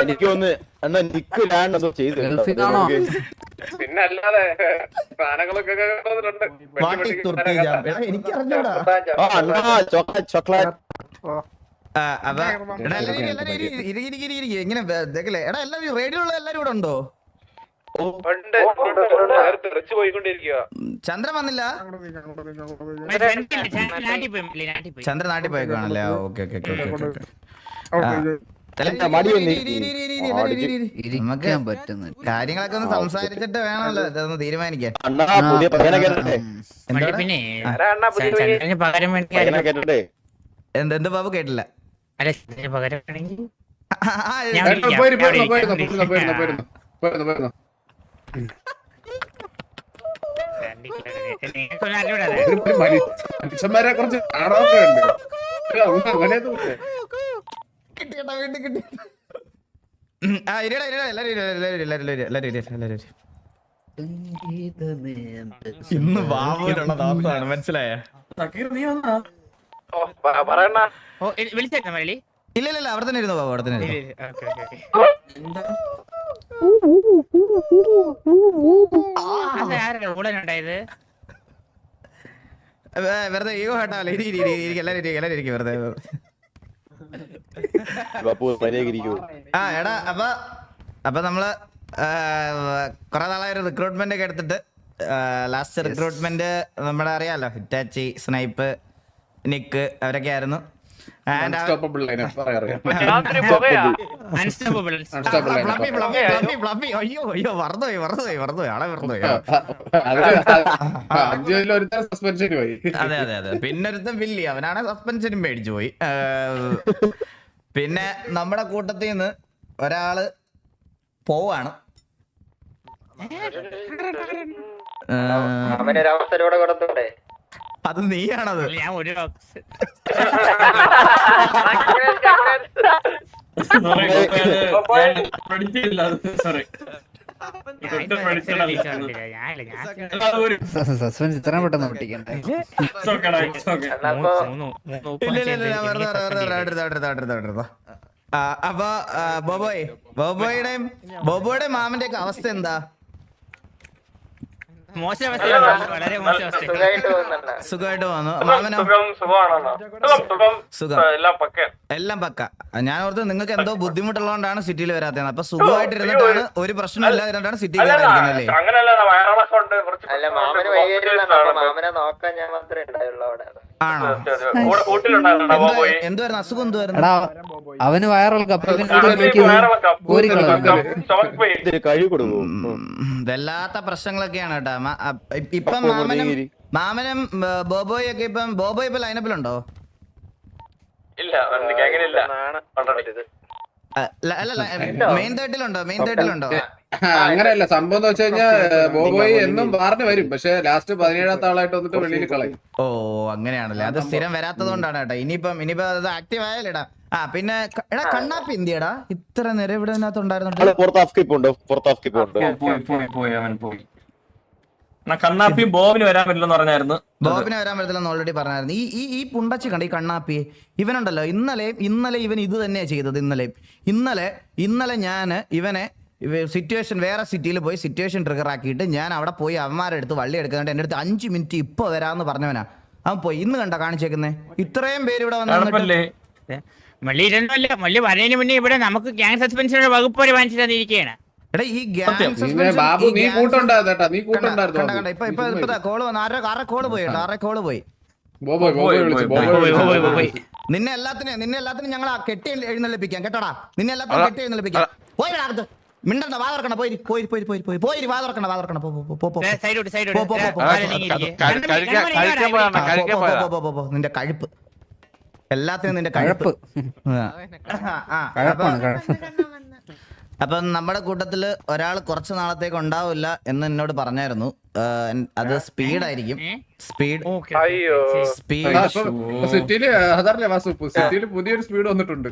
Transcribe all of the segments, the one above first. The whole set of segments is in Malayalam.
എനിക്ക് ഒന്ന് അണ്ണാ നിക്ക് ലാൻഡ് എന്തോ ചെയ്തു പിന്നെ അല്ലാതെ സാധനങ്ങളൊക്കെ എനിക്ക് അറിഞ്ഞൂടാ. ചോക്ലേറ്റ് ഇങ്ങനെ എടാ എല്ലാരും റേഡിയോയുള്ള എല്ലാരും ഇവിടെ ഉണ്ടോ? ചന്ദ്രൻ വന്നില്ല. ചന്ദ്രൻ നാട്ടിൽ പോയേക്കാണല്ലേ? ഓക്കെ ഓക്കെ ഓക്കെ നമുക്ക് കാര്യങ്ങളൊക്കെ ഒന്ന് സംസാരിച്ചിട്ട് വേണമല്ലോ ഇതൊന്ന് തീരുമാനിക്കാൻ. എന്ത് ബാബു കേട്ടില്ല? മനുഷ്യന്മാരെ കുറച്ച് ആണൊക്കെ ഉണ്ട്. ഇന്ന് ബാബുവിനുള്ള ദോഷമാണ്, മനസ്സിലായ? ഇല്ല ഇല്ല അവിടെ തന്നെ ഇരുന്നു ബാബു, അവിടെ തന്നെ വെറുതെ ഈഗോ ഹട്ടാവല്ലേ. എല്ലാരും ഇരിക്കും വെറുതെ. എടാ അപ്പൊ നമ്മള് കൊറേ നാളായ ഒരു റിക്രൂട്ട്മെന്റ് ഒക്കെ എടുത്തിട്ട് ലാസ്റ്റ് റിക്രൂട്ട്മെന്റ് നമ്മുടെ അറിയാലോ, ഹിറ്റാച്ചി, സ്നൈപ്പ്, നിക്ക് അവരൊക്കെ ആയിരുന്നു. അയ്യോ മറന്നുപോയി ആളെ മറന്നുപോയി. അതെ അതെ അതെ. പിന്നെ ഒരുത്തൻ വില്ലി, അവനാണ് സസ്പെൻഷനും മേടിച്ചു പോയി. പിന്നെ നമ്മുടെ കൂട്ടത്തിൽ നിന്ന് ഒരാള് പോവാണ്. അവനൊരവസരം കൊടുത്തൂടെ? അത് നീയാണത്. സസ്പെൻസ് ഇത്ര പെട്ടെന്ന് പൊട്ടിക്കണ്ടേ? അപ്പൊ ബോബോയുടെ മാമന്റെ ഒക്കെ അവസ്ഥ എന്താ? സുഖമായിട്ട് വന്നു. മാമനോ? സുഖം, എല്ലാം പക്ക. ഞാൻ ഓർത്ത് നിങ്ങൾക്ക് എന്തോ ബുദ്ധിമുട്ടുള്ളതുകൊണ്ടാണ് സിറ്റിയിൽ വരാത്തത്. അപ്പൊ സുഖമായിട്ട് ഇരുന്നിട്ടാണ്, ഒരു പ്രശ്നം ഇല്ലാതിരുന്നിട്ടാണ് സിറ്റിയിൽ വരാതിരിക്കുന്നല്ലേ? ആണോ? എന്തുവായിരുന്നു അസുഖം? എന്തുവായിരുന്നു? അവന് വയറിളക്കം. വല്ലാത്ത പ്രശ്നങ്ങളൊക്കെയാണ് കേട്ടാ. ഇപ്പം മാമനും ബോബോയ് ഒക്കെ ബോബോയ് ഇപ്പൊ ലൈനപ്പിലുണ്ടോ? മെയിൻ തേർട്ടിലുണ്ടോ? അങ്ങനെയല്ല സംഭവം എന്ന് വെച്ച് കഴിഞ്ഞാൽ ബോബോയ് എന്നും പറഞ്ഞു വരും, പക്ഷെ ലാസ്റ്റ് 17ാമത്തെ ആളായിട്ട് വന്നിട്ട് വെളിയിൽ കളയും. ഓ അങ്ങനെയാണല്ലേ? അത് സ്ഥിരം വരാത്തത് കൊണ്ടാണ് കേട്ടോ. ഇനിയിപ്പം അത് ആക്റ്റീവ് ആയാലേടാ. പിന്നെ എടാ കണ്ണാപ്പി എന്തിയടാ ഇത്ര നേരം ഇവിടെ ഉണ്ടായിരുന്നു? കണ്ണാപ്പി ബോബിന് വരാൻ പറ്റില്ലെന്ന് പറഞ്ഞായിരുന്നു. ബോബിന് വരാൻ പറ്റില്ലെന്ന് ഓൾറെഡി പറഞ്ഞായിരുന്നു. ഈ പുണ്ടച്ചി കണ്ട ഈ കണ്ണാപ്പി ഇവനുണ്ടല്ലോ, ഇന്നലെ ഇവൻ ഇത് തന്നെയാ ചെയ്തത്. ഇന്നലെ ഞാൻ ഇവനെ സിറ്റുവേഷൻ വേറെ സിറ്റിയിൽ പോയി സിറ്റുവേഷൻ ട്രിഗർ ആക്കിയിട്ട് ഞാൻ അവിടെ പോയി അവന്മാരുടെ അടുത്ത് വള്ളി എടുക്കുന്നുണ്ട്. എൻ്റെ അടുത്ത് 5 മിനിറ്റ് ഇപ്പൊ വരാമെന്ന് പറഞ്ഞവനാ അവൻ പോയി. ഇന്ന് കണ്ട കാണിച്ചേക്കുന്നേ ഇത്രയും പേര് ഇവിടെ വന്നില്ലേ? ഇവിടെ നമുക്ക് ഗ്യാങ് സസ്പെൻഷനുള്ള വകുപ്പ് വരെ വാങ്ങിച്ചു തന്നിരിക്കുകയാണ്. എടാ ഈ ബാബു നീ കൂട്ടുണ്ടായിരുന്നു. കോള് വന്നു. ആരുടെ കോള് പോയി? നിന്നെ എല്ലാത്തിനും ഞങ്ങൾ കെട്ടി എഴുന്നള്ളിപ്പിക്കാം കേട്ടോടാ. നിന്നെ എല്ലാത്തിനും കെട്ടി എഴുന്നള്ളിപ്പിക്കാം. പോയി മിണ്ടണ്ട, വാതറക്കണം. പോയി വാതറക്കണം. നിന്റെ കഴുപ്പ് എല്ലാത്തിനും നിന്റെ കഴുപ്പ്. അപ്പം നമ്മുടെ കൂട്ടത്തില് ഒരാൾ കുറച്ച് നാളത്തേക്ക് ഉണ്ടാവില്ല എന്ന് എന്നോട് പറഞ്ഞായിരുന്നു. അത് സ്പീഡായിരിക്കും. പുതിയൊരു സ്പീഡ് വന്നിട്ടുണ്ട്.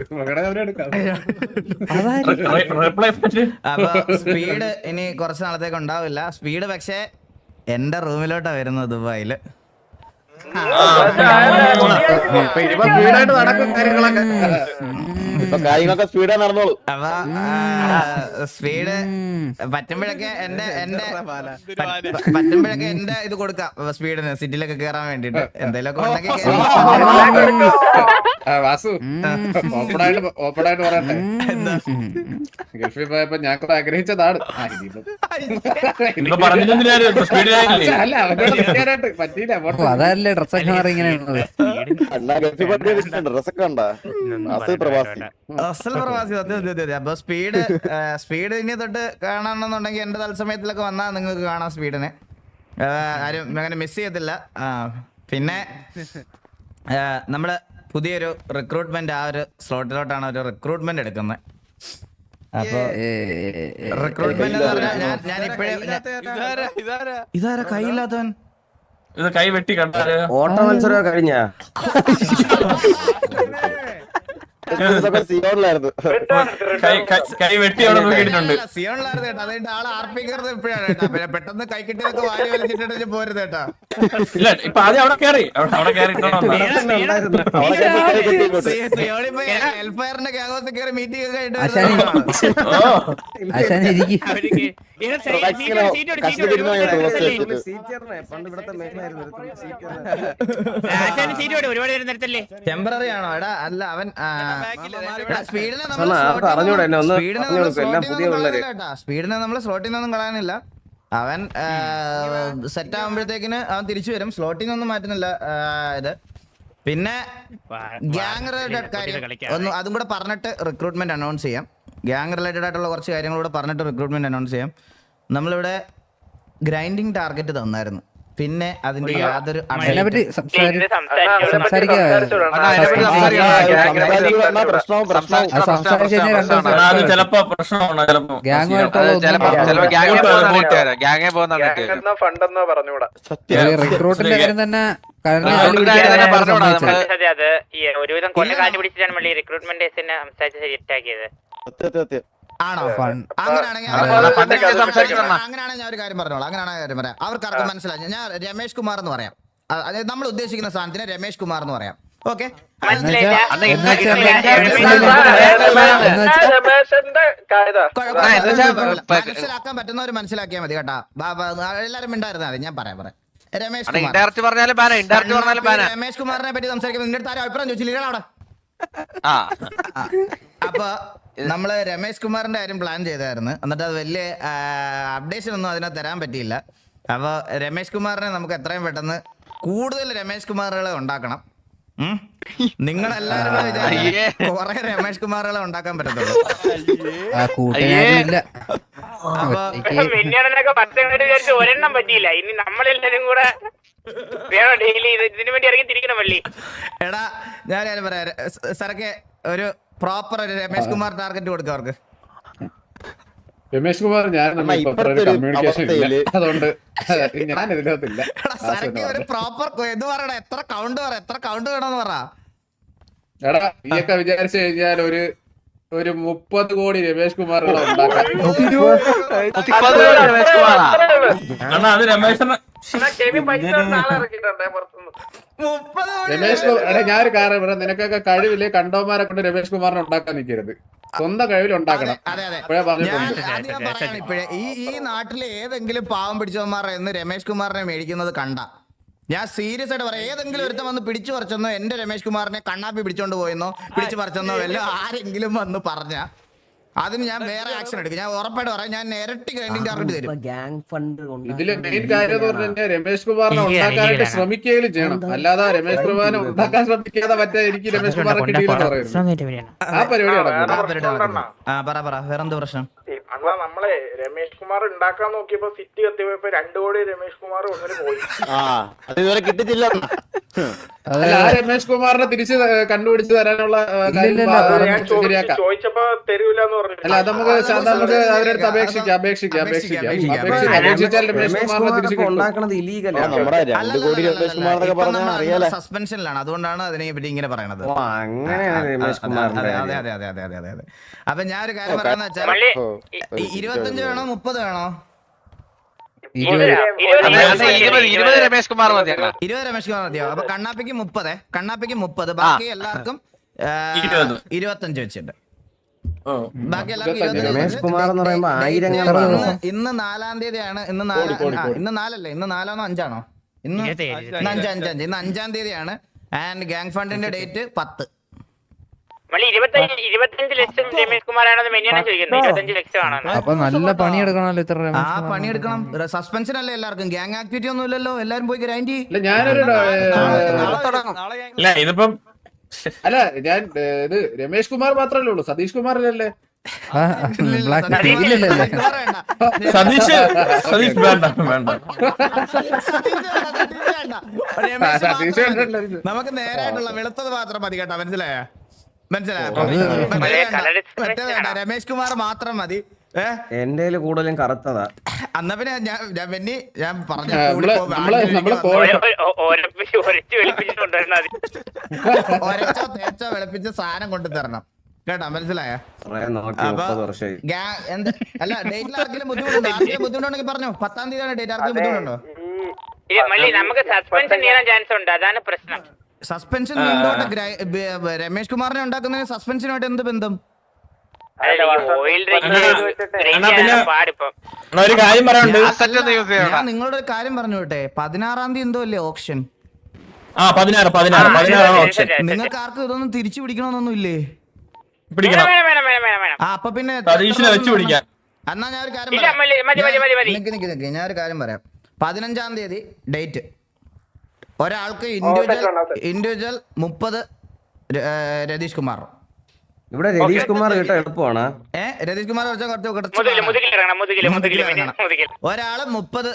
അപ്പൊ സ്പീഡ് ഇനി കുറച്ച് നാളത്തേക്ക് ഉണ്ടാവില്ല. സ്പീഡ് പക്ഷെ എന്റെ റൂമിലോട്ടാ വരുന്നത് ദുബായില്. ഇപ്പൊ കാര്യങ്ങളൊക്കെ സ്പീഡാ നടന്നോളൂ. അപ്പൊ സ്പീഡ് പറ്റുമ്പോഴൊക്കെ എന്റെ പറ്റുമ്പോഴൊക്കെ എന്റെ ഇത് കൊടുക്കാം സ്പീഡിന് സിറ്റിയിലൊക്കെ കേറാൻ വേണ്ടിട്ട് എന്തെങ്കിലുമൊക്കെ ഉണ്ടെങ്കിൽ വാസു ഓപ്പണായിട്ട് പറയട്ടെ, ഗൾഫിൽ പോയപ്പോ ഞാൻ കുറെ ആഗ്രഹിച്ചതാണ്. അല്ല അവരോട് നിൽക്കാനായിട്ട് പറ്റിയില്ല. അതല്ലേ ഡ്രസ്സൊക്കെ മാറി ഇങ്ങനെ അണ്ണാ ഗൾഫിൽ പോയി ഡ്രസ്സൊക്കെ ഉണ്ടാ പ്രവാസി. അസൽ പ്രവാസി. അപ്പൊ സ്പീഡ് ഇനി തൊട്ട് കാണണമെന്നുണ്ടെങ്കിൽ എന്റെ തത്സമയത്തിലൊക്കെ വന്നാൽ നിങ്ങൾക്ക് കാണാം സ്പീഡിനെ. ആരും അങ്ങനെ മിസ് ചെയ്യത്തില്ല. പിന്നെ നമ്മള് പുതിയൊരു റിക്രൂട്ട്മെന്റ് ആ ഒരു സ്ലോട്ടിലോട്ടാണ് ഒരു റിക്രൂട്ട്മെന്റ് എടുക്കുന്നത്. അപ്പൊ റിക്രൂട്ട്മെന്റ് എന്ന് പറഞ്ഞാൽ ഞാൻ ഇപ്പോഴേ ഇതാരാ കൈയില്ലാത്തവൻ? ഇത് കൈ വെട്ടി കണ്ടാല് ഓട്ട മത്സരം കഴിഞ്ഞ സിയോണിലായിരുന്നു. കൈ വെട്ടി അവിടെ നോക്കിയിട്ടുണ്ട്. സിയോണിലായിരുന്നു കേട്ടോ. അതുകൊണ്ട് ആളെ ആർപ്പിക്കരുത് ഇപ്പോഴാണ് കേട്ടോ. പിന്നെ പെട്ടെന്ന് കൈ കിട്ടിയൊക്കെ വാരി വലിച്ചിട്ട് പോരുത് കേട്ടോ. ഇല്ല ഇപ്പൊ ആദ്യം അവിടെ കയറി ഹെൽഫയറിന്റെ ഗ്യാങ്സ് കയറി മീറ്റിംഗ് ഒക്കെ ആയിട്ട് ഒരുപാട് നേരം നിർത്തല്ലേ. ടെമ്പററി ആണോ? എടാ അല്ല അവൻ സ്പീഡിനെ നമ്മൾ സ്ലോട്ടിൽ നിന്നൊന്നും കളയാനില്ല. അവൻ സെറ്റ് ആകുമ്പോഴത്തേക്കിന് അവൻ തിരിച്ചു വരും. സ്ലോട്ടിൽ നിന്നൊന്നും മാറ്റുന്നില്ല ഇത്. പിന്നെ ഗ്യാങ് റിലേറ്റഡ് കാര്യം ഒന്ന് അതും കൂടെ പറഞ്ഞിട്ട് റിക്രൂട്ട്മെന്റ് അനൗൺസ് ചെയ്യാം. ഗ്യാങ് റിലേറ്റഡ് ആയിട്ടുള്ള കുറച്ച് കാര്യങ്ങളൂടെ പറഞ്ഞിട്ട് റിക്രൂട്ട്മെന്റ് അനൗൺസ് ചെയ്യാം. നമ്മളിവിടെ ഗ്രൈൻഡിങ് ടാർഗറ്റ് തന്നായിരുന്നു. പിന്നെ അതിന്റെ യാതൊരു ചിലപ്പോ പ്രശ്നമാണ്. റിക്രൂട്ടിന്റെ കാര്യം തന്നെ അത് ഒരുവിധം കൊല്ലക്കാറ്റ് പിടിച്ചിട്ടാണ് മള്ളി റിക്രൂട്ട്മെന്റ് സംസാരിച്ച് സെറ്റാക്കിയത്. ആണോ? അങ്ങനെയാണെങ്കിൽ ഞാൻ ഒരു കാര്യം പറഞ്ഞോളാം. അവർക്ക് ആർക്കും മനസ്സിലായി. ഞാൻ രമേഷ് കുമാർ എന്ന് പറയാം. അതായത് നമ്മൾ ഉദ്ദേശിക്കുന്ന സ്ഥാനത്തിന് രമേഷ് കുമാർ എന്ന് പറയാം. ഓക്കെ, മനസ്സിലാക്കാൻ പറ്റുന്നവർ മനസ്സിലാക്കിയാൽ മതി കേട്ടാ. എല്ലാരും ഉണ്ടായിരുന്നാ മതി. ഞാൻ പറയാം രമേഷ് കുമാറിനെ പറ്റി സംസാരിക്കുമ്പോൾ നിന്റെ അടുത്ത് ആരും അഭിപ്രായം ചോദിച്ചില്ല അവിടെ. അപ്പൊ നമ്മള് രമേഷ് കുമാറിന്റെ കാര്യം പ്ലാൻ ചെയ്തായിരുന്നു. എന്നിട്ട് അത് വലിയ അപ്ഡേഷൻ ഒന്നും അതിനകത്ത് തരാൻ പറ്റിയില്ല. അപ്പൊ രമേഷ് കുമാറിനെ നമുക്ക് എത്രയും പെട്ടെന്ന് കൂടുതൽ രമേഷ് കുമാറുകളെ ഉണ്ടാക്കണം. നിങ്ങളെല്ലാരും കുറെ രമേഷ് കുമാറുകളെ ഉണ്ടാക്കാൻ പറ്റത്തുള്ളൂ. ഒരെണ്ണം പറ്റിയില്ല. ഇനി നമ്മളെല്ലാരും കൂടെ ഡെയിലി ഇതിനു വേണ്ടി ഇറങ്ങി തിരിക്കണം പള്ളി. എടാ ഞാൻ പറയാം സരക്കെ ഒരു പ്രോപ്പർ ഒരു രമേഷ് കുമാർ ടാർഗറ്റ് കൊടുക്കുക അവർക്ക്. രമേഷ് കുമാർ ഞാൻ കമ്മ്യൂണിക്കേഷൻ ഇല്ല, അതുകൊണ്ട് ഞാൻ ഇതിനകത്തില്ല. സരക്ക് ഒരു പ്രോപ്പർ ഇത് പറയണ. എത്ര കൗണ്ട് വേണമെന്ന് പറ. എടാ നീയൊക്കെ വിചാരിച്ചു കഴിഞ്ഞാൽ ഒരു 30 കോടി രമേഷ് കുമാറുകളെ ഉണ്ടാക്കാം. അത് രമേശ് എടാ ഞാനൊരു കാര്യം പറയാം. നിനക്കൊക്കെ കഴിവില്ലേ, കണ്ടവന്മാരെ കൊണ്ട് രമേഷ് കുമാറിനെ ഉണ്ടാക്കാൻ നിൽക്കരുത്. സ്വന്തം കഴിവിൽ ഉണ്ടാക്കണം. ഇപ്പോഴേ ഈ നാട്ടിലെ ഏതെങ്കിലും പാവം പിടിച്ചവന്മാരെ എന്ന് രമേഷ് കുമാറിനെ മേടിക്കുന്നത് കണ്ട ഞാൻ സീരിയസ് ആയിട്ട് പറയാം. ഏതെങ്കിലും ഒരുത്തം വന്ന് പിടിച്ചു പറിച്ചെന്നോ എന്റെ രമേഷ് കുമാറിനെ കണ്ണാപ്പി പിടിച്ചോണ്ട് പോയെന്നോ പിടിച്ചു പറിച്ചെന്നോ വല്ലോ ആരെങ്കിലും വന്ന് പറഞ്ഞ അതിന് ഞാൻ വേറെ ആക്ഷൻ എടുക്കും. ഞാൻ ഉറപ്പായിട്ട് പറയാം. ഞാൻ ഇരട്ടി ഗ്രൈൻഡിങ് ടാർഗറ്റ് തരും. ഇതില് മെയിൻ കാര്യം എന്ന് പറഞ്ഞാൽ രമേഷ് കുമാറിനെ ഉണ്ടാക്കാനായിട്ട് ശ്രമിക്കുകയും ചെയ്യണം. അല്ലാതെ രമേഷ് കുമാറിനെ ഉണ്ടാക്കാൻ ശ്രമിക്കാതെ പറ്റാ എനിക്ക് രമേഷ് കുമാറിനെ കിട്ടിയില്ലെന്ന് പറയുന്നത് ആ പരിപാടി പറ. വേറെന്ത് പ്രശ്നം? നമ്മളെ രമേഷ് കുമാർ ഉണ്ടാക്കാൻ നോക്കിയപ്പോ സിറ്റി കത്തിയപ്പോ 2 കോടി രമേഷ് കുമാർ ഒന്നിന് പോയി. ഇതുവരെ കിട്ടിയിട്ടില്ല. രമേഷ് കുമാറിനെ തിരിച്ച് കണ്ടുപിടിച്ച് തരാനുള്ള ചോദിച്ചപ്പോ തരൂലെന്ന് പറഞ്ഞു. അല്ല അത് നമുക്ക് അവരുടെ അപേക്ഷിച്ചാൽ രമേഷ് കുമാറിനെ തിരിച്ച് സസ്പെൻഷനിലാണ്. അതുകൊണ്ടാണ് അതിനെ പറ്റി ഇങ്ങനെ പറയണത്. അതെ. അപ്പൊ ഞാൻ ഒരു കാര്യം പറയാന്ന് വെച്ചാൽ 25 വേണോ 30 വേണോ? 20 രമേഷ് കുമാർ മതിയോ? അപ്പൊ കണ്ണാപ്പിക്ക് 30. ബാക്കി എല്ലാവർക്കും 25 വെച്ചിട്ട് ഓ. ബാക്കി എല്ലാവർക്കും രമേഷ് കുമാർ എന്ന് പറയുമ്പോ ആയിരങ്ങൾ ഇന്ന് 4-ാം തീയതിയാണ്. ഇന്ന് 4 ഇന്ന് 4 5 ഇന്ന് 5 ഇന്ന് 5-ാം തീയതിയാണ്. ആൻഡ് ഗ്യാങ് ഫണ്ടിന്റെ ഡേറ്റ് 10. 25 ലക്ഷം രമേഷ് കുമാറാണെന്ന് മെനിയാണ് ചോദിക്കുന്നത്. 25 ലക്ഷം ആണെന്ന്. അപ്പൊ നല്ല പണിയെടുക്കണല്ലോ ഇത്ര പണിയെടുക്കണം. സസ്പെൻഷൻ അല്ലേ എല്ലാവർക്കും, ഗ്യാങ് ആക്ടിവിറ്റി ഒന്നും ഇല്ലല്ലോ. എല്ലാരും പോയി ഗ്രൈൻഡ് ചെയ്യും. ഇല്ല ഞാനൊരു ഇല്ല ഇതിപ്പം അല്ല ഞാൻ ഇത് രമേഷ് കുമാർ മാത്രമല്ലേ ഉള്ളൂ, സതീഷ് കുമാറിലല്ലേ? സതീഷ് വേണ്ട നമുക്ക് നേരായിട്ടുള്ള വെളുത്തത് മാത്രം മതി കേട്ടോ. മനസ്സിലായോ? രമേഷ് കുമാർ മാത്രം മതി. എന്റെ കൂടുതലും കറുത്തതാ. അന്നാ പിന്നെ ഞാൻ പറഞ്ഞു തേച്ചോ വെളുപ്പിച്ച സാധനം കൊണ്ടു തരണം കേട്ടോ. മനസ്സിലായോ? അല്ല ഡേറ്റിൽ ആർക്കെങ്കിലും ബുദ്ധിമുട്ടുണ്ടോ? ആർക്കെങ്കിലും ബുദ്ധിമുട്ടുണ്ടെങ്കിൽ പറഞ്ഞു. 10-ാം തീയതിയാണ് ഡേറ്റ്. ആർക്കെങ്കിലും ബുദ്ധിമുട്ടുണ്ടോ? നമുക്ക് സസ്പെൻഷൻ ചെയ്യാൻ ചാൻസ് ഉണ്ട്, അതാണ് പ്രശ്നം. സസ്പെൻഷൻ രമേഷ് കുമാറിനെ ഉണ്ടാക്കുന്നതിന് സസ്പെൻഷനുമായിട്ട് എന്ത് ബന്ധം? ഒരു കാര്യം പറയാനുണ്ട്. ഞാൻ നിങ്ങളോട് ഒരു കാര്യം പറഞ്ഞു വിട്ടെ. 16-ാം തീയതി എന്തോ അല്ലേ ഓപ്ഷൻ? 16 ഓപ്ഷൻ. നിങ്ങൾക്ക് ആർക്കും ഇതൊന്നും തിരിച്ചു പിടിക്കണമെന്നൊന്നും ഇല്ലേ? പിടിക്കണം. അപ്പൊ പിന്നെ വെച്ച് പിടിക്കാൻ. എന്നാ ഞാൻ ഒരു കാര്യം പറയാം. ഞാൻ ഒരു കാര്യം പറയാം. 15-ാം തീയതി ഡേറ്റ്. ഒരാൾക്ക് ഇൻഡിവിജ്വൽ 30 രതീഷ് കുമാർ. ഇവിടെ രതീഷ് കുമാർ കേട്ടോ എളുപ്പമാണ്. രതീഷ് കുമാർ ഒരാള് 30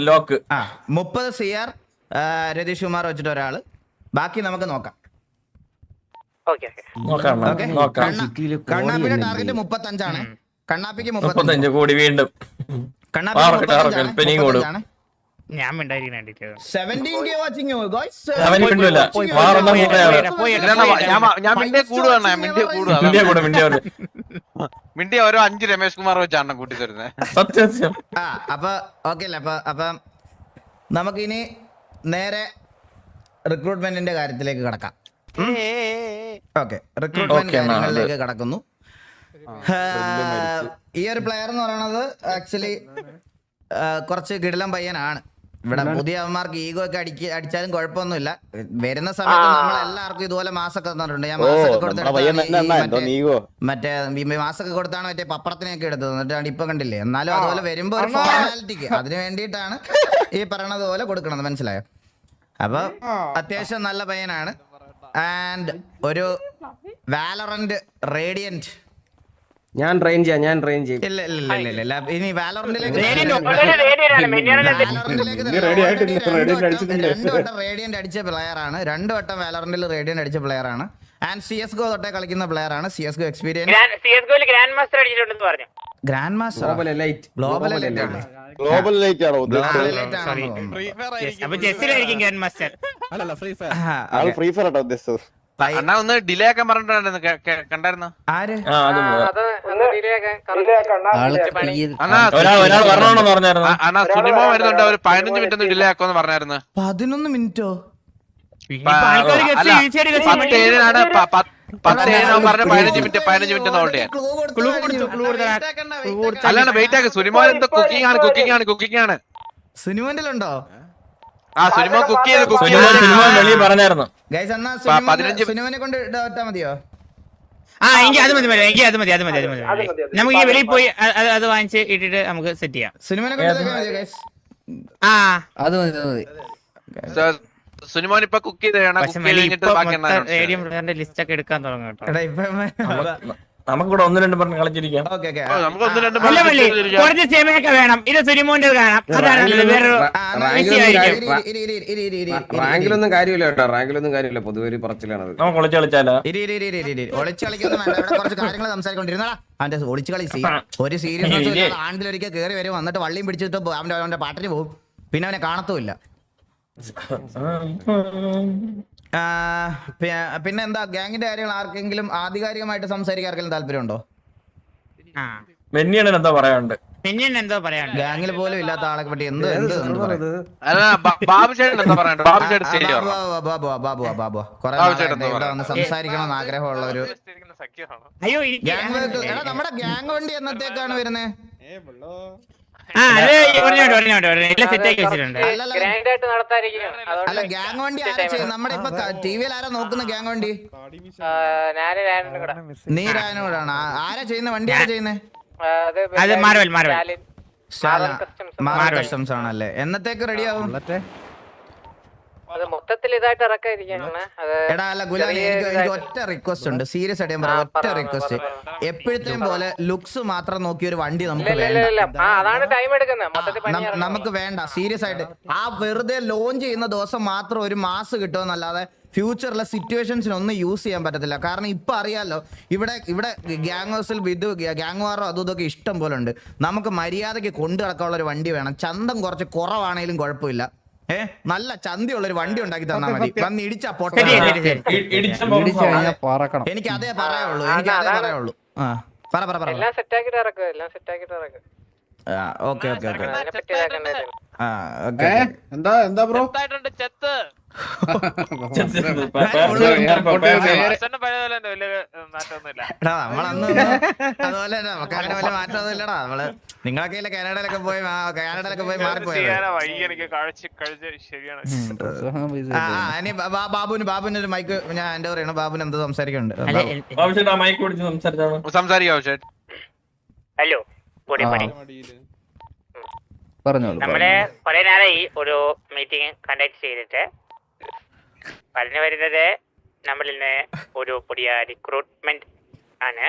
ലോക്ക്. 30 CR രതീഷ് കുമാർ വെച്ചിട്ട് ഒരാള്. ബാക്കി നമുക്ക് നോക്കാം. കണ്ണാപ്പിന്റെ ടാർഗറ്റ് 35 ആണ്. കണ്ണാപ്പിക്ക് 35 കോടി വീണ്ടും. ഞാൻ മിണ്ടിയ ഓരോ 5 രമേഷ് കുമാർ വെച്ചാണ് കൂട്ടി തരുന്നത്. സത്യം. അപ്പൊ ഓക്കെ അല്ലേ? അപ്പൊ നമുക്കിനി നേരെ റിക്രൂട്ട്മെന്റിന്റെ കാര്യത്തിലേക്ക് കടക്കാം. ഓക്കെ, റിക്രൂട്ട്മെന്റ് കാര്യങ്ങളിലേക്ക് കടക്കുന്നു. ഈ ഒരു പ്ലെയർ എന്ന് പറയുന്നത് ആക്ച്വലി കുറച്ച് കിടിലം പയ്യനാണ്. ഇവിടെ പുതിയ അവന്മാർക്ക് ഈഗോ ഒക്കെ അടിച്ചാലും കുഴപ്പമൊന്നുമില്ല. വരുന്ന സമയത്ത് നമ്മൾ എല്ലാവർക്കും ഇതുപോലെ മാസൊക്കെ തന്നിട്ടുണ്ട്. ഞാൻ മാസൊക്കെ മറ്റേ മാസൊക്കെ കൊടുത്താണ് മറ്റേ പപ്പടത്തിനൊക്കെ എടുത്തത്. എന്നിട്ടാണ് ഇപ്പൊ കണ്ടില്ലേ. എന്നാലും അതുപോലെ വരുമ്പോ ഒരു ഫോർമാലിറ്റിക്ക് അതിന് വേണ്ടിയിട്ടാണ് ഈ പറയണത് പോലെ കൊടുക്കണത്. മനസ്സിലായോ? അപ്പൊ അത്യാവശ്യം നല്ല പയ്യനാണ്. ആൻഡ് ഒരു വാലറന്റ് റേഡിയന്റ്. ഞാൻ ട്രെയിൻ ചെയ്യും. ഇല്ല ഇനി വാലറന്റിലേക്ക് 2 വട്ടം റേഡിയന്റ് അടിച്ച പ്ലെയർ ആണ്. 2 വട്ടം വാലറന്റിൽ റേഡിയന്റ് അടിച്ച പ്ലെയർ ആണ്. ആൻഡ് CSGO തൊട്ടേ കളിക്കുന്ന പ്ലെയർ ആണ്. CSGO experience. ഗ്രാൻഡ് മാസ്റ്റർ അടിച്ചിട്ടുണ്ടെന്ന് പറഞ്ഞു. ഗ്രാൻഡ് മാസ്റ്റർ ഗ്ലോബൽ ലൈറ്റ് ആണോ? ഫ്രീ ഫയർ ആട്ടോ ഉദ്ദേശിച്ചത്. അണ്ണാ ഒന്ന് ഡിലേ ആക്കാൻ പറഞ്ഞിട്ടുണ്ടായിരുന്നു, കണ്ടായിരുന്നു? ആര്? അണ്ണാ സുനിമ വരുന്നുണ്ട്, ഒരു 15 മിനിറ്റ് ഒന്ന് ഡിലേ ആക്കുമെന്ന് പറഞ്ഞായിരുന്നു. 11 മിനിറ്റോ? 17-നാണ് 10 പറഞ്ഞ 15 മിനിറ്റ് നോട്ടിയാ. അല്ലാണ്ട് വെയിറ്റ് ആക്കി. സുനിമോ എന്തോ കുക്കിംഗ് ആണ്. സുനിമോന്റിലുണ്ടോ? ആ സുനിമ കുക്ക് ചെയ്ത് പറഞ്ഞായിരുന്നു. സുനിമോനെ കൊണ്ട് ഇട്ടാ മതിയോ? എനിക്ക് അത് മതി. നമുക്ക് വെളിയിൽ പോയി അത് വാങ്ങിച്ച് ഇട്ടിട്ട് നമുക്ക് സെറ്റ് ചെയ്യാം. സുനിമോനെ കൊണ്ട് സുനിമോൻ ഇപ്പൊ കുക്ക് ചെയ്ത് ലിസ്റ്റ് ഒക്കെ എടുക്കാൻ തുടങ്ങും കേട്ടോ. നമുക്കിവിടെ 1-2 പറഞ്ഞ് കളിച്ചിരിക്കാം. കുറച്ച് ക്ഷമയൊക്കെ വേണം. ഇത് സുനിമോന്റെ കാണാം. റാങ്കിലൊന്നും കാര്യമില്ല കേട്ടോ. റാങ്കിലൊന്നും പൊതുവെ പറച്ചിലാണത്. നമുക്ക് ഒളിച്ച് കളിച്ചാലോ? ഒളിച്ച് കളിക്കൊന്നും വേണ്ട. കുറച്ച് കാര്യങ്ങൾ സംസാരിക്കൊണ്ടിരുന്നാ അവന്റെ ഒളിച്ച് കളി ഒരു സീരിയസ് ആണ്ടിലൊരിക്കൽ കയറി വരും. വന്നിട്ട് വള്ളിയും പിടിച്ചിട്ട് അവന്റെ പാട്ടിന് പോകും. പിന്നെ അവനെ കാണത്തുമില്ല. പിന്നെ എന്താ ഗ്യാങ്ങിന്റെ കാര്യങ്ങൾ ആർക്കെങ്കിലും ആധികാരികമായിട്ട് സംസാരിക്കാൻ ആർക്കെങ്കിലും താല്പര്യമുണ്ടോ? വെന്നിയാണ് എന്താ പറയാനുണ്ട്? പിന്നീട് എന്തോ പറയാൻ ഗാങ്ങിൽ പോലും ഇല്ലാത്ത ആളെ പറ്റി എന്ത് എന്ത് എന്ത് പറയും? ബാബു ചേട്ടൻ എന്താ പറയണ്ട? ബാബു ചേട്ടൻ സ്റ്റേജ് ബാബു കുറെ ഇവിടെ വന്ന് സംസാരിക്കണമെന്ന് ആഗ്രഹമുള്ള ഒരു അയ്യോ ഗ്യാങ് എടാ നമ്മുടെ ഗ്യാങ് വണ്ടി എന്നത്തേക്കാണ് വരുന്നത്? എല്ലാം സെറ്റാക്കി വെച്ചിട്ടുണ്ട്. അല്ല ഗ്യാങ് വണ്ടി ആരാ ചെയ്യുന്നത്? നമ്മുടെ ഇപ്പൊ ടിവിയിൽ ആരാ നോക്കുന്ന ഗ്യാങ് വണ്ടി? നീ രായനോടാണ് ആരാ ചെയ്യുന്ന വണ്ടി? ആരാ ചെയ്യുന്നത്? അത് മാർവൽ കസ്റ്റംസ് ആണല്ലേ? എന്നത്തേക്ക് റെഡി ആവും? മൊത്തത്തിൽ ഇതായിട്ട് ഇറക്കാതിരിക്കാനാണ്. എടാ അല്ല ഗുലാം, എനിക്ക് ഒറ്റ റിക്വസ്റ്റ് ഉണ്ട്, സീരിയസ് ആയിട്ട് ഞാൻ പറയാം. ഒറ്റ റിക്വസ്റ്റ്, എപ്പോഴത്തെയും പോലെ ലുക്സ് മാത്രം നോക്കിയ ഒരു വണ്ടി നമുക്ക് വേണ്ട. അതാണ് ടൈം എടുക്കുന്നത്. നമുക്ക് വേണ്ട, സീരിയസ് ആയിട്ട്. ആ വെറുതെ ലോഞ്ച് ചെയ്യുന്ന ദിവസം മാത്രം ഒരു മാസ് കിട്ടുമെന്നല്ലാതെ ഫ്യൂച്ചറിലെ സിറ്റുവേഷൻസിനൊന്നും യൂസ് ചെയ്യാൻ പറ്റത്തില്ല. കാരണം ഇപ്പൊ അറിയാലോ, ഇവിടെ ഗ്യാങ് ഹൗസിൽ ഗ്യാങ് വാറോ അതും ഇതൊക്കെ ഇഷ്ടം പോലെ ഉണ്ട്. നമുക്ക് മര്യാദയ്ക്ക് കൊണ്ടു നടക്കാനുള്ള ഒരു വണ്ടി വേണം. ചന്തം കുറച്ച് കുറവാണെങ്കിലും കുഴപ്പമില്ല. നല്ല ചന്തയുള്ള ഒരു വണ്ടി ഉണ്ടാക്കി തന്നാൽ മതി. വന്ന് ഇടിച്ചാ പൊട്ട. എനിക്ക് അതേ പറയാവുള്ളൂ, എനിക്ക് അതേ പറയാവുള്ളൂ. ആ പറ പറ പറ. എല്ലാം സെറ്റാക്കിട്ട് ഇറക്കുക, എല്ലാം സെറ്റാക്കിട്ട് ഇറക്കുക. Okay okay okay. എന്താ എന്താ ബ്രോ? നമ്മളന്ന് അതുപോലെ തന്നെ നമുക്ക് അങ്ങനെ വലിയ മാറ്റമൊന്നും ഇല്ലടാ. നമ്മള് നിങ്ങളൊക്കെ കാനഡയിലൊക്കെ പോയി മാറിപ്പോയത്. ബാബുവിന് ഒരു മൈക്ക് ഞാൻ എന്റെ പറയണം. ബാബുവിന് എന്ത് സംസാരിക്കുന്നുണ്ട്? ഹലോ, പറഞ്ഞോളൂ. നമ്മള് കുറെ നാളായി ഒരു മീറ്റിംഗ് കണ്ടക്ട് ചെയ്തിട്ട്. പറഞ്ഞു വരുന്നത്, നമ്മളിന്ന് ഒരു പുതിയ റിക്രൂട്ട്മെന്റ് ആണ്.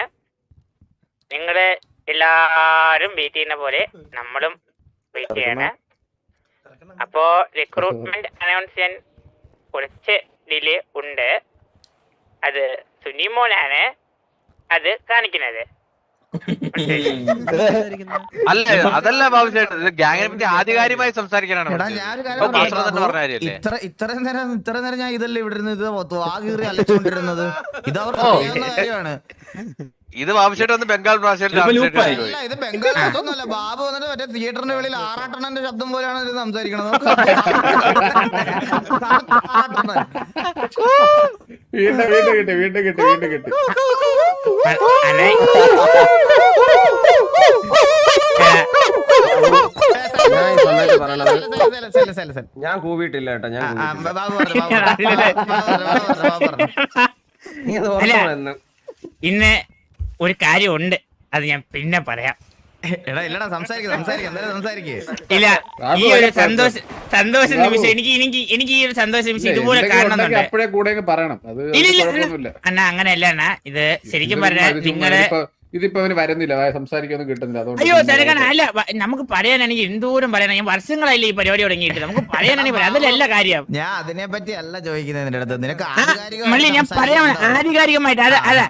നിങ്ങള് എല്ലാരും വെയിറ്റ് ചെയ്യുന്ന പോലെ നമ്മളും വെയിറ്റ് ചെയ്യാണ്. അപ്പോ റിക്രൂട്ട്മെന്റ് അനൗൺസ് ചെയ്യാൻ കുറച്ച് ഡിലേ ഉണ്ട്. അത് സുനിമോനാണ് അത് കാണിക്കുന്നത്. അല്ല അതല്ല ബാബു ചേട്ടൻ, ഗ്യാങ്ങിനെ പറ്റി ആധികാരികമായി സംസാരിക്കാനാണ്. ഇത്ര നേരം ഞാൻ ഇതല്ലേ ഇവിടെ ഇരുന്ന് ഇത് വാകീറി അലച്ചോണ്ടിരുന്നത്. ഇത് അവർക്ക് അറിയാവുന്ന കാര്യമാണ്. ഇത് ബാബു ചേട്ടൻ ഒന്ന് ബംഗാൾ ഭാഷയിൽ ഇത് ബംഗാൾ ഭാഷയൊന്നുമല്ല. ബാബു വന്നിട്ട് മറ്റേ തിയേറ്ററിന്റെ വെളിയിൽ ആറാട്ടണ്ണന്റെ ശബ്ദം പോലെയാണ് ഇത് സംസാരിക്കണത്. വീണ്ടും കിട്ടി. ഞാൻ കൂവിയിട്ടില്ല കേട്ടോ. ഞാൻ ഇന്ന് ഒരു കാര്യമുണ്ട്, അത് ഞാൻ പിന്നെ പറയാം. ഇല്ലടാ ഇല്ല, ഈ ഒരു സന്തോഷ നിമിഷം എനിക്ക് ഈ ഒരു സന്തോഷ നിമിഷം ഇതുപോലെ കാണുന്നുണ്ട്. അപ്പോഴേ കൂടെ പറയണം. അണ്ണാ അങ്ങനെയല്ല അണ്ണാ, ഇത് ശരിക്കും പറഞ്ഞാൽ നിങ്ങള് ഇതിപ്പോ അവന് വരുന്നില്ല, സംസാരിക്കൊന്നും കിട്ടുന്നില്ല. അയ്യോ തിരക്കണം. അല്ല, നമുക്ക് പറയാനാണെങ്കിൽ എന്തോരം പറയാൻ. ഞാൻ വർഷങ്ങളായില്ലേ ഈ പരിപാടി തുടങ്ങിയിട്ട്. നമുക്ക് പറയാനാണെങ്കിൽ പറയാം, അതിലല്ല കാര്യം. ഞാൻ അതിനെ പറ്റി അല്ല ചോദിക്കുന്നത്. നിനക്ക് മള്ളി ഞാൻ പറയാൻ ആധികാരികമായിട്ട് അതാ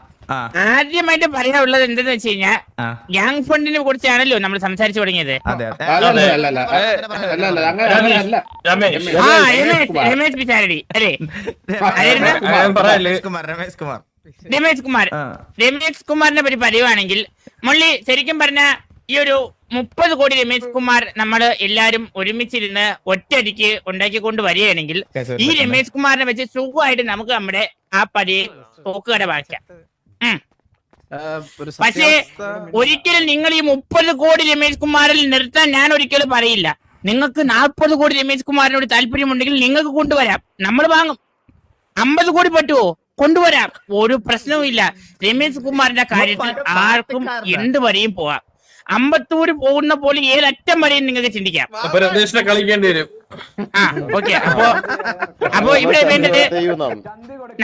ആദ്യമായിട്ട് പറയാനുള്ളത് എന്തെന്ന് വെച്ച് കഴിഞ്ഞാൽ, ഗ്യാങ് ഫണ്ടിനെ കുറിച്ചാണല്ലോ നമ്മൾ സംസാരിച്ചു തുടങ്ങിയത്. രമേശ് പിഷാരടി അല്ലേ? രമേശ് കുമാറിനെ പറ്റി പറയുവാണെങ്കിൽ, മുള്ളി ശരിക്കും പറഞ്ഞ ഈ ഒരു 30 കോടി രമേശ് കുമാർ നമ്മൾ എല്ലാരും ഒരുമിച്ചിരുന്ന് ഒറ്റയടിക്ക് ഉണ്ടാക്കിക്കൊണ്ട് വരികയാണെങ്കിൽ, ഈ രമേശ് കുമാറിനെ വെച്ച് സുഖമായിട്ട് നമുക്ക് നമ്മുടെ ആ പതിയെ പോക്കുകട വായിക്കാം. പക്ഷേ ഒരിക്കലും നിങ്ങൾ ഈ 30 കോടി രമേശ് കുമാറിൽ നിർത്താൻ ഞാൻ ഒരിക്കലും പറയില്ല. നിങ്ങൾക്ക് 40 കോടി രമേശ് കുമാറിനോട് താല്പര്യമുണ്ടെങ്കിൽ നിങ്ങൾക്ക് കൊണ്ടുവരാം, നമ്മൾ വാങ്ങും. 50 കോടി പറ്റുമോ? കൊണ്ടുവരാം, ഒരു പ്രശ്നവും ഇല്ല. രമേശ് കുമാറിന്റെ കാര്യത്തിൽ ആർക്കും എന്ത് വരെയും പോവാം. അമ്പത്തൂര് പോകുന്ന പോലെ ഏതറ്റം വരെയും നിങ്ങൾക്ക് ചിന്തിക്കാം. കളിക്കേണ്ടി വരും. ഓക്കെ, അപ്പോ ഇവിടെ വേണ്ടത്,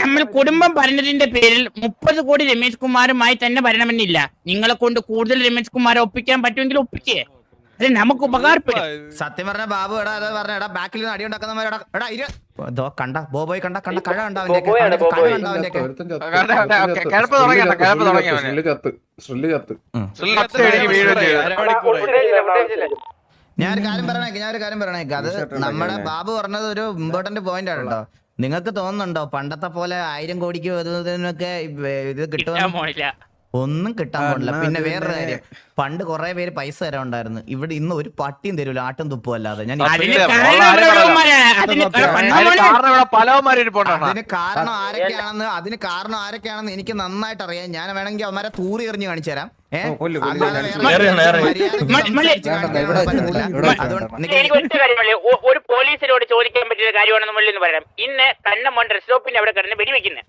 നമ്മൾ കുടുംബം പറഞ്ഞതിന്റെ പേരിൽ 30 കോടി രമേശ് കുമാറുമായി തന്നെ വരണമെന്നില്ല. നിങ്ങളെ കൊണ്ട് കൂടുതൽ രമേശ് കുമാരെ ഒപ്പിക്കാൻ പറ്റുമെങ്കിൽ ഒപ്പിക്കേ, അത് നമുക്ക് ഉപകാരപ്പെടും. സത്യം പറഞ്ഞ ബാബു എടാ ബാക്കിൽ നിന്ന് അടി ഉണ്ടാക്കുന്ന കണ്ട ബോബോയ് കണ്ട കഴ ഞാനൊരു കാര്യം പറയണേക്ക്. അത് നമ്മുടെ ബാബു പറഞ്ഞത് ഒരു ഇമ്പോർട്ടന്റ് പോയിന്റ് ആണ് കേട്ടോ. നിങ്ങൾക്ക് തോന്നുന്നുണ്ടോ പണ്ടത്തെ പോലെ 1000 കോടിക്ക് ഇതിനൊക്കെ ഇത് കിട്ടുമോ? ഒന്നും കിട്ടാൻ പോണില്ല. പിന്നെ വേറൊരു കാര്യം, പണ്ട് കുറെ പേര് പൈസ തരാൻ ഉണ്ടായിരുന്നു. ഇവിടെ ഇന്ന് ഒരു പട്ടിയും തരൂല, ആട്ടും തുപ്പും അല്ലാതെ. ഞാൻ അതിന് കാരണം ആരൊക്കെയാണെന്ന് എനിക്ക് നന്നായിട്ട് അറിയാം. ഞാൻ വേണമെങ്കിൽ അവന്മാരെ തൂറി എറിഞ്ഞ് കാണിച്ചു തരാം. എനിക്ക് ഒറ്റ കാര്യമല്ലേ, ഒരു പോലീസിനോട് ചോദിക്കാൻ പറ്റിയ കാര്യമാണെന്ന് മുള്ളിന്ന് പറയാം. ഇന്ന് കണ്ണമോൻ ഡ്രസ് സ്റ്റോപ്പിന്റെ അവിടെ കിടന്ന് വെടിവെക്കുന്നത്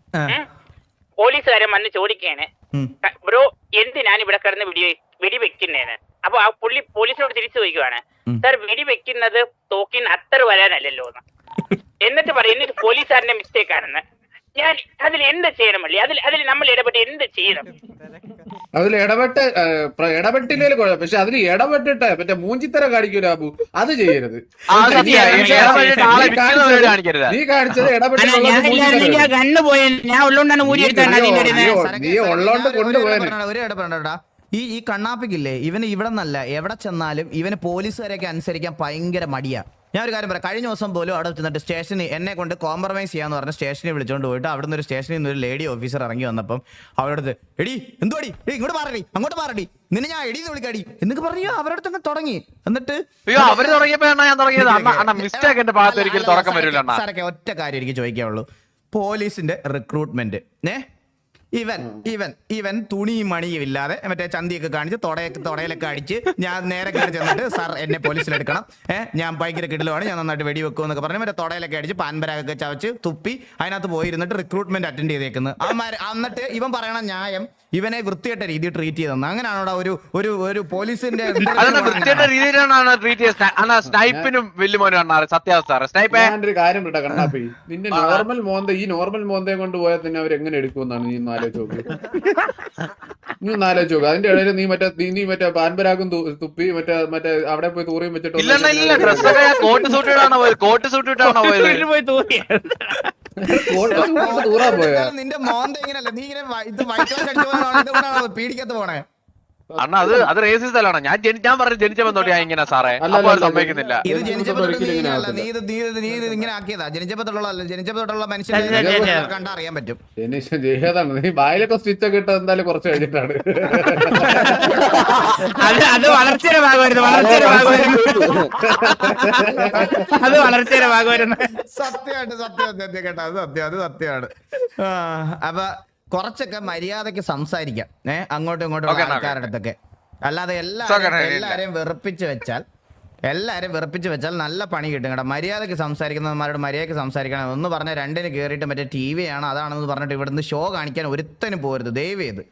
പോലീസുകാരൻ വന്ന് ചോദിക്കാണ്, ബ്രോ എന്തിനാണ് ഇവിടെ കിടന്ന് വെടിവെക്കുന്നേന്ന്. അപ്പൊ ആ പുള്ളി പോലീസിനോട് തിരിച്ചു ചോദിക്കുവാണ്, സാർ വെടിവെക്കുന്നത് തോക്കിന് അത്ര വരാനല്ലല്ലോ എന്ന്. എന്നിട്ട് പറയുന്നത് പോലീസുകാരന്റെ മിസ്റ്റേക്ക് ആണെന്ന്. ഞാൻ അതിൽ എന്ത് ചെയ്യണം മള്ളി? അതിൽ നമ്മൾ ഇടപെട്ട് എന്ത് ചെയ്യണം? അതിൽ ഇടപെട്ടില്ലേ കുഴപ്പം, പക്ഷെ അതിൽ ഇടപെട്ടിട്ട് മറ്റേ മൂഞ്ചിത്തര കാണിക്കൂല അബു, അത് ചെയ്യരുത്. നീ കാണിച്ചത് കണ്ണു പോയ ഞാൻ ഉള്ളോണ്ടാണ് ഊരി എടുത്താണ്. നീ ഉള്ളോണ്ട് കൊണ്ടുപോയാ ഒരു ഇടപെടണ്ടാ. ഈ കണ്ണാപ്പിക്കില്ലേ, ഇവന് ഇവിടെ നിന്നല്ല എവിടെ ചെന്നാലും ഇവന് പോലീസുകാരെയൊക്കെ അനുസരിക്കാൻ ഭയങ്കര മടിയാ. ഞാൻ ഒരു കാര്യം പറയാം, കഴിഞ്ഞ ദിവസം പോലും അവിടെ ചെന്നിട്ട് സ്റ്റേഷനിൽ എന്നെ കൊണ്ട് കോംപ്രമൈസ് ചെയ്യാന്ന് പറഞ്ഞ സ്റ്റേഷനിൽ വിളിച്ചോണ്ട് പോയിട്ട് അവിടുന്ന് ഒരു സ്റ്റേഷനിൽ നിന്ന് ഒരു ലേഡി ഓഫീസർ ഇറങ്ങി വന്നപ്പം അവരുടെ എടി എന്തുവാടി ഇങ്ങോട്ട് മാറടി അങ്ങോട്ട് മാറടി നിന്നെ ഞാൻ എടീന്ന് വിളിക്കാടി എന്നൊക്കെ പറഞ്ഞു അവരുടെ അടുത്ത് തുടങ്ങി. എന്നിട്ട് സാറൊക്കെ ഒറ്റ കാര്യം എനിക്ക് ചോദിക്കാനുള്ളൂ, പോലീസിന്റെ റിക്രൂട്ട്മെന്റ് ഇവൻ തുണിയും മണിയും ഇല്ലാതെ മറ്റേ ചന്തിയൊക്കെ കാണിച്ച് തുടയിലൊക്കെ അടിച്ച് ഞാൻ നേരെ കയറി ചെന്നിട്ട് സാർ എന്നെ പോലീസിലെടുക്കണം, ഞാൻ ഭയങ്കര കിടലുമാണ്, ഞാൻ നന്നായിട്ട് വെടിവെക്കും എന്നൊക്കെ പറഞ്ഞ് മറ്റേ തുടയിലൊക്കെ അടിച്ച് പാൻപരാഗൊക്കെ ചവച്ച് തുപ്പി അതിനകത്ത് പോയിരുന്നിട്ട് റിക്രൂട്ട്മെന്റ് അറ്റൻഡ് ചെയ്തേക്കുന്നത്. എന്നിട്ട് ഇവൻ പറയണ ന്യായം ഇവനെ വൃത്തിയായിട്ട രീതി ട്രീറ്റ് ചെയ്തെന്ന്. അങ്ങനെയാണോ ഒരു പോലീസിന്റെ ഒരു കാര്യം കേട്ടോ കണ്ണാപ്പി, നിന്റെ നോർമൽ മോന്തയെ കൊണ്ട് പോയാൽ തന്നെ അവർ എങ്ങനെ എടുക്കുമെന്നാണ് നീ ആലോചിച്ച് നോക്ക്. അതിന്റെ ഇടയിൽ നീ മറ്റേ പാൻപരാഗും തുപ്പി മറ്റേ അവിടെ പോയി തൂറിയും വെച്ചിട്ട് തൂറാൻ പോയാ നിന്റെ മോന്ത എങ്ങനെയല്ല നീ ഇങ്ങനെ പീഡിക്കത്ത് പോണേ. അണ്ണാ അത് റേസിസ്റ്റ് അല്ലാണ്. ഞാൻ പറഞ്ഞു ജനിച്ചപ്പോ തൊട്ട് ഞാൻ ഇങ്ങനെ സാറേ സമ്മതിക്കുന്നില്ല. ഇത് ജനിച്ചപ്പോ നീ ഇത് ഇങ്ങനെ ആക്കിയതാ. ജനിച്ചപ്പോ തൊട്ടുള്ള മനുഷ്യനെ കണ്ടറിയാൻ പറ്റും. ജയതാണ് നീ വായിലൊക്കെ സ്റ്റിച്ച് ഒക്കെ ഇട്ടത് എന്തായാലും കുറച്ച് കഴിഞ്ഞിട്ടാണ്. അത് വളർച്ചയുടെ ഭാഗമായിരുന്നു. സത്യമായിട്ട് കേട്ടോ, അത് സത്യമാണ്. അപ്പൊ കുറച്ചൊക്കെ മര്യാദക്ക് സംസാരിക്കാം അങ്ങോട്ടും ഇങ്ങോട്ടും ആൾക്കാരുടെ അടുത്തൊക്കെ. അല്ലാതെ എല്ലാരെയും വെറുപ്പിച്ച് വെച്ചാൽ നല്ല പണി കിട്ടും കേട്ടോ. മര്യാദക്ക് സംസാരിക്കുന്നവന്മാരോട് മര്യാദക്ക് സംസാരിക്കണം. ഒന്ന് പറഞ്ഞാൽ രണ്ടിന് കയറിയിട്ട് മറ്റേ TV ആണ് അതാണെന്ന് പറഞ്ഞിട്ട് ഇവിടുന്ന് ഷോ കാണിക്കാൻ ഒരുത്തനും പോരുത് ദയവ് ചെയ്ത്.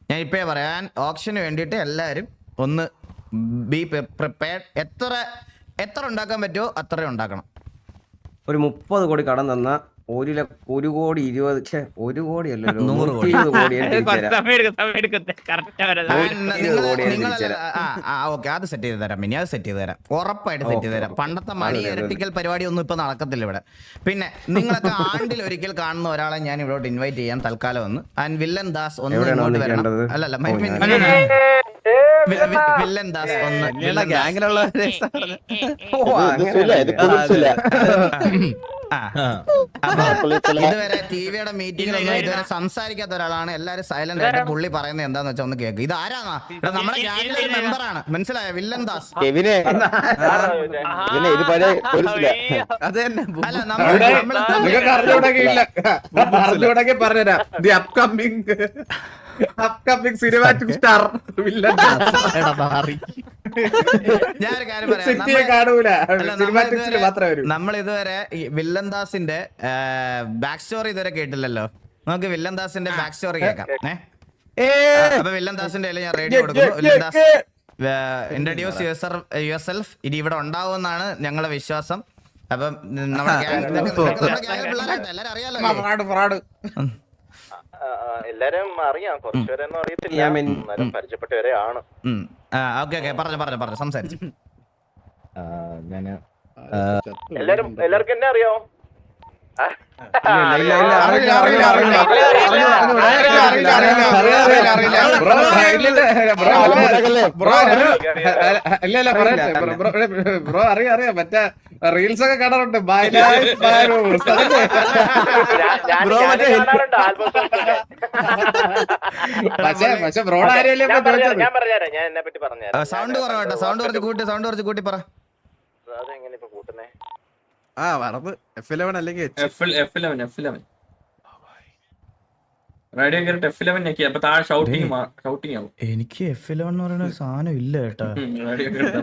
ഞാൻ ഇപ്പേ പറയാൻ ഓപ്ഷന് വേണ്ടിയിട്ട് എല്ലാവരും ഒന്ന് ബി പ്രിപ്പയർഡ്. എത്ര ഉണ്ടാക്കാൻ പറ്റുമോ അത്ര ഉണ്ടാക്കണം. ഒരു 30 കോടി കടം തന്ന 1 കോടി 20 1 കോടിയല്ലോ 120 കോടി ഓക്കെ, അത് സെറ്റ് ചെയ്ത് തരാം. മിനി അത് സെറ്റ് ചെയ്ത് തരാം, ഉറപ്പായിട്ട് സെറ്റ് ചെയ്ത് തരാം. പണ്ടത്തെ മണി ഇരട്ടിക്കൽ പരിപാടി ഒന്നും ഇപ്പൊ നടക്കത്തില്ല ഇവിടെ. പിന്നെ നിങ്ങളൊക്കെ ആണ്ടിൽ ഒരിക്കൽ കാണുന്ന ഒരാളെ ഞാൻ ഇവിടെ ഇൻവൈറ്റ് ചെയ്യാൻ തൽക്കാലം ഒന്ന്. ആൻഡ് വില്ലൻ ദാസ് ഒന്ന് ഇങ്ങോട്ട് വരണം. അല്ലല്ല വില്ലൻ ദാസ് ഒന്ന് ഇതുവരെ ടിവിയുടെ മീറ്റിംഗിലൊന്നും ഇതുവരെ സംസാരിക്കാത്ത ഒരാളാണ്. എല്ലാരും സൈലന്റ് ആയിട്ട് പുള്ളി പറയുന്നത് എന്താന്ന് വെച്ചാൽ ഒന്ന് കേക്ക്. ഇത് ആരാന്നാ? നമ്മുടെ ഗ്യാങ്ങിലെ ഒരു മെമ്പറാണ്, മനസ്സിലായോ? വില്ലൻ ദാസ്. അറിഞ്ഞൂടെങ്കിൽ പറഞ്ഞുതരാം. The upcoming cinematic star villain Das. ഞാനൊരു കാര്യം പറയാം, നമ്മൾ ഇതുവരെ വില്ലൻ ദാസിന്റെ ബാക്ക് സ്റ്റോറി ഇതുവരെ കേട്ടില്ലല്ലോ. നമുക്ക് വില്ലൻ ദാസിന്റെ ബാക്ക് സ്റ്റോറി കേൾക്കാം. അപ്പൊ വില്ലൻ ദാസിന്റെ ഞാൻ റേഡിയോ കൊടുക്കുന്നു. Villain Das introduce yourself. ഇനി ഇവിടെ ഉണ്ടാവുമെന്നാണ് ഞങ്ങളുടെ വിശ്വാസം. അപ്പം നമ്മുടെ എല്ലാരും അറിയാലോ. എല്ലാരും അറിയാം, കുറച്ചുപേരൊന്നും അറിയത്തില്ല, പരിചയപ്പെട്ടവരെ ആണ്. ഓക്കെ പറഞ്ഞു സംസാരിച്ചു. എല്ലാവർക്കും എന്നെ അറിയാമോ? ബ്രോ അറിയാം മറ്റേ റീൽസ് ഒക്കെ കാണാറുണ്ട് പക്ഷെ ബ്രോഡ് ആരെയല്ലേ ഞാൻ പറഞ്ഞുതരാം ഞാൻ എന്നെ പറ്റി പറഞ്ഞുതരാം. സൗണ്ട് കുറവാട്ടോ, സൗണ്ട് കുറച്ച് കൂട്ടി പറ. അതെങ്ങനെ ഇപ്പൊ കൂട്ടുന്നേ? F11 അല്ലെങ്കിൽ F11 റേഡിയോ കേറിട്ട് F11 ഞെക്കി അപ്പൊ താഴെ ഷൗട്ടിങ് ആവും. എനിക്ക് F11 എന്ന് പറയുന്ന ഒരു സാധനം ഇല്ല കേട്ടാ. റേഡിയോ കേറിട്ട്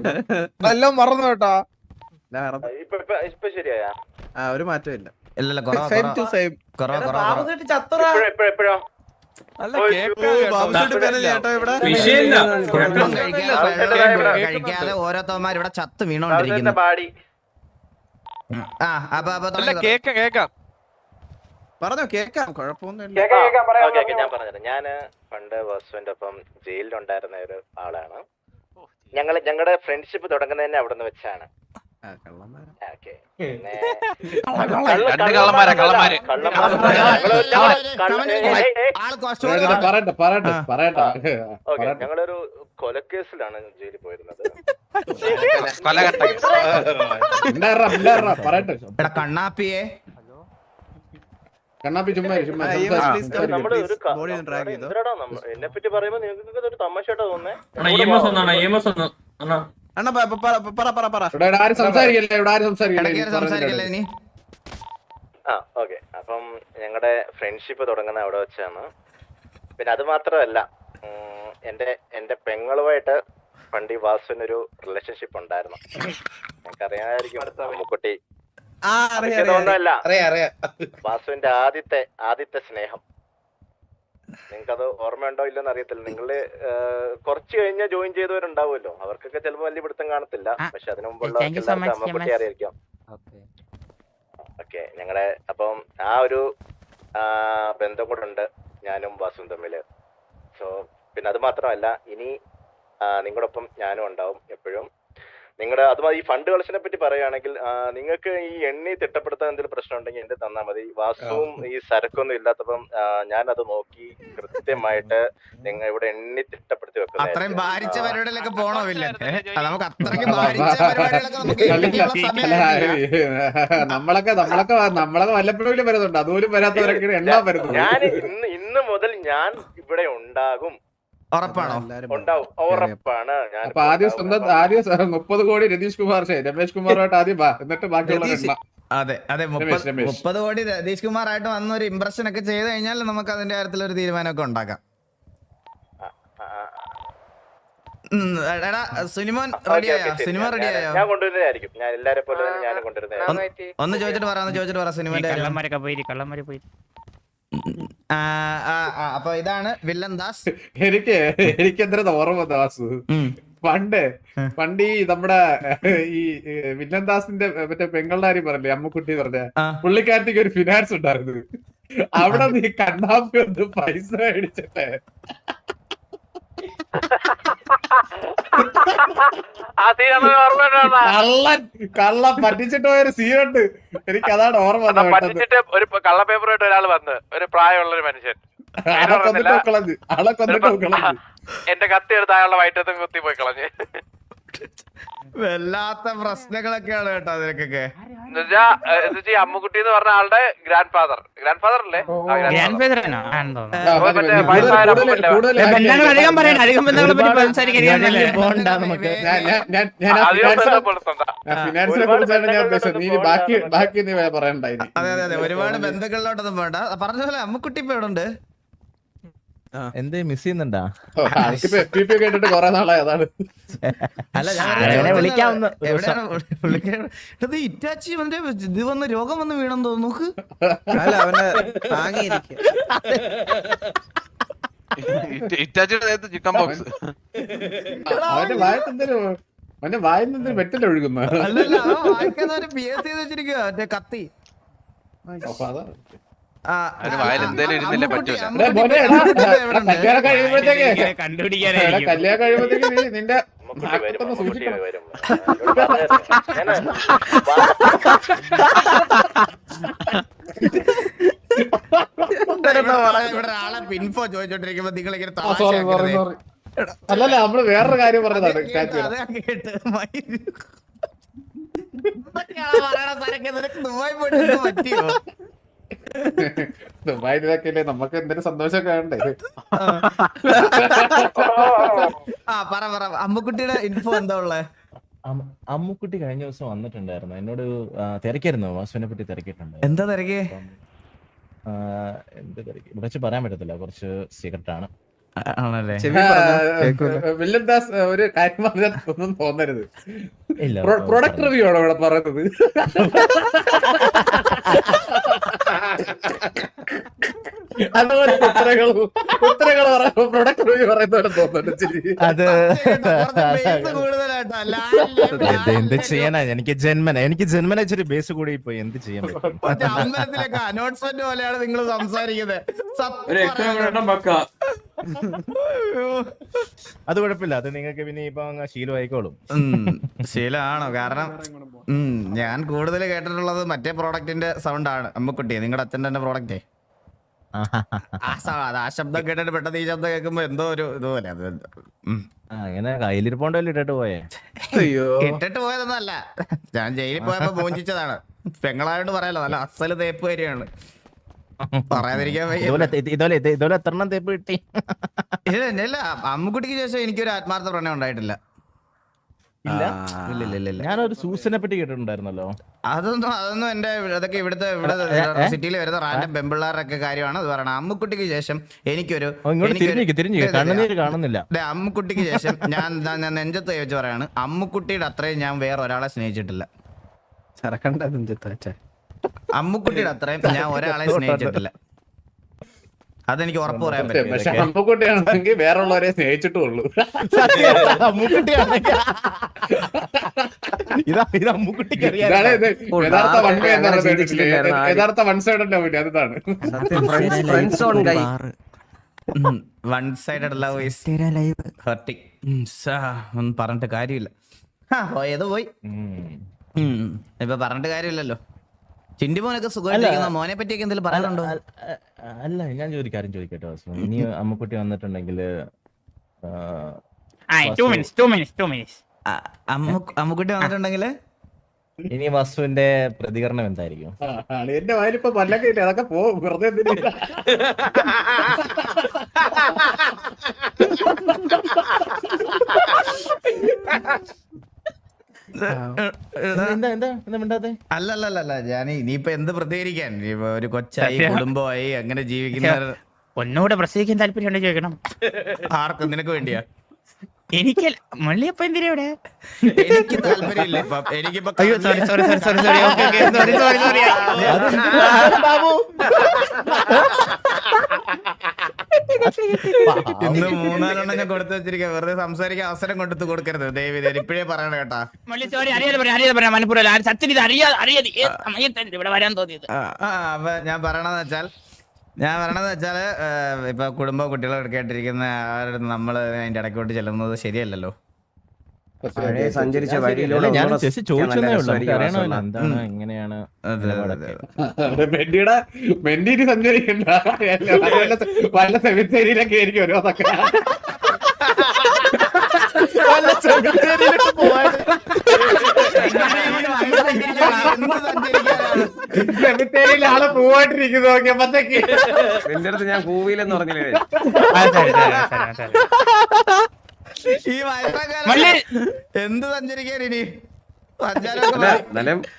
എല്ലാം മറന്നു കേട്ടാ. ഇപ്പൊ ശരിയായാ? ഒരു മാറ്റം ഇല്ല. ഇല്ല എപ്പോഴോ വിഷയമില്ല. കഴിക്കാതെ ഓരോരുത്തന്മാർ ഇവിടെ ചത്ത് വീണോണ്ടിരിക്കുന്നു. പാടി പറഞ്ഞോ കേക്കാം, കുഴപ്പമൊന്നുമില്ല. ഞാൻ പറഞ്ഞുതരാം. ഞാന് പണ്ട് വാസുവിന്റെ ഒപ്പം ജയിലിലുണ്ടായിരുന്ന ഒരു ആളാണ്. ഞങ്ങളുടെ ഫ്രണ്ട്ഷിപ്പ് തുടങ്ങുന്നത് തന്നെ അവിടെ നിന്ന് വെച്ചാണ്. ഞങ്ങളൊരു കൊലക്കേസിലാണ് ജയിലിൽ പോയിരുന്നത്. കണ്ണാപ്പിയെ കണ്ണാപ്പി ചുമ്മാ എന്നെ പറ്റി പറയുമ്പോ നിങ്ങൾക്ക് ഒരു തമാശയായിട്ടാ തോന്നുന്നേ. ആരും സംസാരിക്കല്ലേ നീ. ഓക്കെ. അപ്പം ഞങ്ങളുടെ ഫ്രണ്ട്ഷിപ്പ് തുടങ്ങുന്ന അവിടെ വെച്ചാണ്. പിന്നെ അത് മാത്രമല്ല, എന്റെ പെങ്ങളുമായിട്ട് പണ്ട് ഈ വാസുവിനൊരു റിലേഷൻഷിപ്പ് ഉണ്ടായിരുന്നു. ഞങ്ങൾക്കറിയാമായിരിക്കും. അമ്മുക്കുട്ടി ഒന്നുമല്ല, വാസുവിന്റെ ആദ്യത്തെ സ്നേഹം. നിങ്ങൾക്കത് ഓർമ്മയുണ്ടോ ഇല്ലെന്ന് അറിയത്തില്ല. നിങ്ങള് കുറച്ച് കഴിഞ്ഞ ജോയിൻ ചെയ്തവരുണ്ടാവുമല്ലോ, അവർക്കൊക്കെ ചിലപ്പോൾ വലിയ പിടുത്തം കാണത്തില്ല. പക്ഷെ അതിനു മുമ്പുള്ള അമ്മക്കുട്ടി അറിയായിരിക്കാം. ഓക്കെ. ഞങ്ങളുടെ അപ്പം ആ ഒരു ബന്ധം കൂടെ ഉണ്ട് ഞാനും വാസുവും തമ്മില്. സോ പിന്നെ അത് മാത്രമല്ല, ഇനി നിങ്ങളുടെ ഒപ്പം ഞാനും ഉണ്ടാവും എപ്പോഴും. നിങ്ങളുടെ അതുമായി ഈ ഫണ്ട് കളക്ഷനെ പറ്റി പറയുകയാണെങ്കിൽ, നിങ്ങൾക്ക് ഈ എണ്ണി തിട്ടപ്പെടുത്താൻ എന്തെങ്കിലും പ്രശ്നം ഉണ്ടെങ്കിൽ എന്റെ തന്നാൽ മതി. വാസുവും ഈ സരക്കൊന്നും ഇല്ലാത്തപ്പം ഞാനത് നോക്കി കൃത്യമായിട്ട് നിങ്ങൾ ഇവിടെ എണ്ണി തിട്ടപ്പെടുത്തി വെക്കുന്നത്. അത്രയും ഭാരിച്ച പരിപാടിയിലൊക്കെ പോണോമില്ല. നമ്മളൊക്കെ വല്ലപ്പോഴും വരുന്നുണ്ട്, അതുപോലും വരാത്തവരൊക്കെ എണ്ണാൻ വരുന്നത്. ഞാൻ ഇന്ന് മുതൽ ഞാൻ ഇവിടെ ഉണ്ടാകും. ഉറപ്പാണോ? ഉണ്ടാവും, ഉറപ്പാണ്. അപ്പൊ ആദ്യം 30 കോടി രതീഷ് കുമാറുമായിട്ട് ആദ്യം എന്നിട്ട് ബാക്കിയുള്ള അതെ 30 കോടി രതീഷ് കുമാറായിട്ട് വന്ന ഒരു ഇംപ്രഷൻ ഒക്കെ ചെയ്ത് കഴിഞ്ഞാൽ നമുക്ക് അതിന്റെ കാര്യത്തിൽ ഒരു തീരുമാനമൊക്കെ ഉണ്ടാക്കാം. സിനിമോൻ റെഡിയായോ? സിനിമ റെഡിയായോ? ഞാൻ കൊണ്ടുവരുന്നതായിരിക്കും. ഞാൻ എല്ലാരെ പോലെ ഞാനും കൊണ്ടുവരുന്നത്. ഒന്ന് ചോദിച്ചിട്ട് പറ സിനിമന്റെ കള്ളന്മാരെ പോയി. അപ്പൊ ഇതാണ് വില്ലൻ ദാസ്. എനിക്ക് എന്താ ഓർമ്മ ദാസ്, പണ്ട് ഈ നമ്മുടെ ഈ വില്ലൻ ദാസിന്റെ മറ്റേ പെങ്ങളുടെ കാര്യം പറഞ്ഞേ, അമ്മുക്കുട്ടി പറഞ്ഞ പുള്ളിക്കാരത്തേക്ക് ഒരു ഫിനാൻസ് ഉണ്ടായിരുന്നു. അവിടെ നീ കണ്ണാപ്പി ഒന്ന് പൈസ മേടിച്ചിട്ടെ കള്ളം പറ്റിച്ചിട്ട് പോയൊരു സീനുണ്ട്. എനിക്ക് അതാണ് ഓർമ്മ. ഒരു കള്ള പേപ്പറായിട്ട് ഒരാൾ വന്ന്, ഒരു പ്രായമുള്ള ഒരു മനുഷ്യൻ ആളെ കൊന്നിട്ട് എന്റെ കത്തി എടുത്ത് അയാളുടെ വയറ്റത്തും കുത്തി പോയി കളഞ്ഞ്. വല്ലാത്ത പ്രശ്നങ്ങളൊക്കെയാണ് കേട്ടോ അതിനൊക്കെ. എന്നുവെച്ചാ അമ്മുക്കുട്ടി എന്ന് പറഞ്ഞ ആളുടെ ഗ്രാൻഡ് ഫാദർ അല്ലേ? ഫിനാൻസിനെ കുറിച്ചാണ് ഞാൻ ഉദ്ദേശിച്ചത്. നീ ബാക്കി നീ പറയണ്ടായി. അതെ ഒരുപാട് ബന്ധുക്കളിലോട്ടൊന്നും വേണ്ട. പറഞ്ഞ പോലെ അമ്മുക്കുട്ടി ഇപ്പൊ എവിടെ ഉണ്ട്? എന്തേ മിസ് ചെയ്യുന്നുണ്ടാ? കേട്ടിട്ട് കൊറേ നാളായി. അതാണ് വിളിക്കാവുന്ന ഇറ്റാച്ചി ഇത് വന്ന് രോഗം വന്ന് വീണെന്ന് തോന്നുന്നു. നോക്ക്, ചിക്കൻ ബോക്സ് അവന്റെ വായന വെറ്റൽ ഒഴുകുന്നു. PS ചെയ്ത് വെച്ചിരിക്കുക മറ്റേ കത്തി. കല്യാണം കഴിയുമ്പോഴത്തേക്ക് നിന്റെ ഇവിടെ ആളെ ഇൻഫോ ചോദിച്ചോണ്ടിരിക്കുമ്പോ നിങ്ങൾ ഇങ്ങനെ സോറി സോറി സോറി. അല്ലല്ല നമ്മള് വേറൊരു കാര്യം പറഞ്ഞതാണ് പറ്റിയോ? ദുബായിലൊക്കെ നമുക്ക് എന്തൊരു സന്തോഷമൊക്കെ വേണ്ടേ. ആ പറ അമ്മുക്കുട്ടിയുടെ ഇൻഫോ എന്താ ഉള്ളേ? അമ്മുക്കുട്ടി കഴിഞ്ഞ ദിവസം വന്നിട്ടുണ്ടായിരുന്നു, എന്നോട് തിരക്കായിരുന്നു, വാസുവിനെ പറ്റി തിരക്കിയിട്ടുണ്ട്. എന്താ തിരക്കേ? എന്ത് തിരക്കി കുറച്ച് പറയാൻ പറ്റത്തില്ല, കുറച്ച് സീക്രട്ട് ആണ്. ആണല്ലേ? വില്യം ദാസ് ഒരു കാര്യം പറഞ്ഞാൽ ഒന്നും തോന്നരുത്. ഇല്ല, പ്രൊഡക്റ്റ് റിവ്യൂ ആണോ ഇവിടെ പറയുന്നത്? അതുപോലെ ഉത്തരങ്ങൾ പറയുമ്പോ പ്രൊഡക്റ്റ് റിവ്യൂ പറയുന്നവരെ തോന്നുന്നുണ്ട്. അത് എന്ത് ചെയ്യാനാ, എനിക്ക് ജന്മന ഇച്ചിരി ബേസ് കൂടി പോയി, എന്ത് ചെയ്യാൻ പറ്റും? അമ്പലത്തിലൊക്കെ അനൗൺസ്മെന്റ് പോലെയാണ് നിങ്ങൾ സംസാരിക്കുന്നത്. ഒരു എക്സ്ട്രാ വെക്ക. അത് കുഴപ്പമില്ല, അത് നിങ്ങൾക്ക് പിന്നെ ഇപ്പൊ ശീലമായിക്കോളും. ശീലമാണോ? കാരണം ഞാൻ കൂടുതൽ കേട്ടിട്ടുള്ളത് മറ്റേ പ്രോഡക്റ്റിന്റെ സൗണ്ട് ആണ്. അമ്മുക്കുട്ടി നിങ്ങളുടെ അച്ഛൻ്റെ പ്രോഡക്റ്റേ, ആ ശബ്ദം കേട്ടിട്ട് പെട്ടെന്ന് ഈ ശബ്ദം കേൾക്കുമ്പോ എന്തോ ഒരു ഇതുപോലെ. അത് അങ്ങനെ കയ്യിലിരിപ്പോണ്ടല്ലോ ഇട്ടിട്ട് പോയേ. ഇട്ടിട്ട് പോയതൊന്നല്ല, ഞാൻ ജയിലിൽ പോയപ്പോ മോചിച്ചതാണ്. പെങ്ങളായോണ്ട് പറയാലോ, നല്ല അസല് തേപ്പ് വരെയാണ്. പറയാതിരിക്കാൻ ഇതുപോലെ എത്രണ്ണം തേപ്പ് കിട്ടി? ഇല്ല, അമ്മുക്കുട്ടിക്ക് ശേഷം എനിക്കൊരു ആത്മാർത്ഥ പ്രണയം ഉണ്ടായിട്ടില്ല. ഇല്ല, ഇല്ല. ഞാനൊരു സൂസിനെ പറ്റി കേട്ടിട്ടുണ്ടായിരുന്നല്ലോ. അതൊന്നും എന്റെ അതൊക്കെ ഇവിടെ സിറ്റിയിൽ വരുന്ന റാൻഡം പെമ്പിള്ളാരൊക്കെ കാര്യമാണ് അത് പറയണം. അമ്മുക്കുട്ടിക്ക് ശേഷം എനിക്കൊരു കണ്ണുനീര് കാണുന്നില്ല. അമ്മുക്കുട്ടിക്ക് ശേഷം ഞാൻ നെഞ്ചത്ത് വെച്ച് പറയാണ്, അമ്മുക്കുട്ടിയുടെ അത്രയും ഞാൻ വേറെ ഒരാളെ സ്നേഹിച്ചിട്ടില്ല. അമ്മുക്കുട്ടിയുടെ അത്രയും ഞാൻ ഒരാളെ സ്നേഹിച്ചിട്ടില്ല. അതെനിക്ക് ഉറപ്പ് പറയാൻ പറ്റും. പക്ഷെ അമ്മുക്കുട്ടിയാണെങ്കിൽ വേറെ ഉള്ളവരെ സ്നേഹിച്ചിട്ടുള്ളൂ. യഥാർത്ഥ വൺ സൈഡ് അതാണ്. One sided love is hurting. ഒന്നും പറഞ്ഞിട്ട് കാര്യമില്ല. പോയത് പോയി, ഇപ്പൊ പറഞ്ഞിട്ട് കാര്യമില്ലല്ലോ. ചിണ്ടി മോനൊക്കെ സുഖമായിട്ടിരിക്കുന്ന മോനെ പറ്റിയൊക്കെ എന്തെങ്കിലും പറയാനുണ്ടോ? അല്ല, ഞാൻ ഒരു കാര്യം ചോദിക്കട്ടെ വാസു, ഇനി അമ്മുക്കുട്ടി വന്നിട്ടുണ്ടെങ്കിൽ അമ്മുക്കുട്ടി വന്നിട്ടുണ്ടെങ്കിൽ ഇനി വാസുവിന്റെ പ്രതികരണം എന്തായിരിക്കും? എന്റെ വായിലിപ്പോ പല്ലൊക്കെ ഇല്ല, അതൊക്കെ പോകും വെറുതെ. അല്ലല്ല ഞാൻ ഇനിയിപ്പൊ എന്ത് പ്രതികരിക്കാൻ? ഒരു കൊച്ചായി കുടുംബമായി അങ്ങനെ ജീവിക്കുന്ന ഒന്നുകൂടെ പ്രസവിക്കാൻ താല്പര്യം ചോദിക്കണം. ആർക്കും? നിനക്ക് വേണ്ടിയാ? എനിക്കല്ല, മുള്ളിയപ്പ എന്തിനാ ഇവിടെ? എനിക്ക് താല്പര്യമില്ല. എനിക്കിപ്പോ ഇന്ന് 3-4 ഞാൻ കൊടുത്തു വെച്ചിരിക്കാം. വെറുതെ സംസാരിക്കാൻ അവസരം കൊടുത്ത് കൊടുക്കരുത് ദയവ്. ഇപ്പോഴേ പറയണ കേട്ടാ. ഇവിടെ വരാൻ തോന്നിയത് അപ്പൊ ഞാൻ പറയണെന്ന് വെച്ചാല് ഇപ്പൊ കുടുംബ കുട്ടികളൊക്കെ കേട്ടിരിക്കുന്ന ആരുടെ നമ്മള് അതിന്റെ ഇടയ്ക്കോട്ട് ചെല്ലുന്നത് ശരിയല്ലല്ലോ. സഞ്ചരിച്ച വഴിയിലൂടെ എങ്ങനെയാണ് മെന്റിന് സഞ്ചരിക്കണ്ട, വല്ല സെമിത്തേരിയിലൊക്കെ ആയിരിക്കും ഓരോന്നൊക്കെ. സെമിത്തേരിയിൽ ആള് പൂവായിട്ടിരിക്കുന്നു നോക്കിയപ്പോഴത്തേക്ക് എന്റെ അടുത്ത് ഞാൻ പൂവിലെന്ന് പറഞ്ഞില്ലേ. ഈ വയസ്സക്കാലം എന്ത് സഞ്ചരിക്കാൻ ഇനി?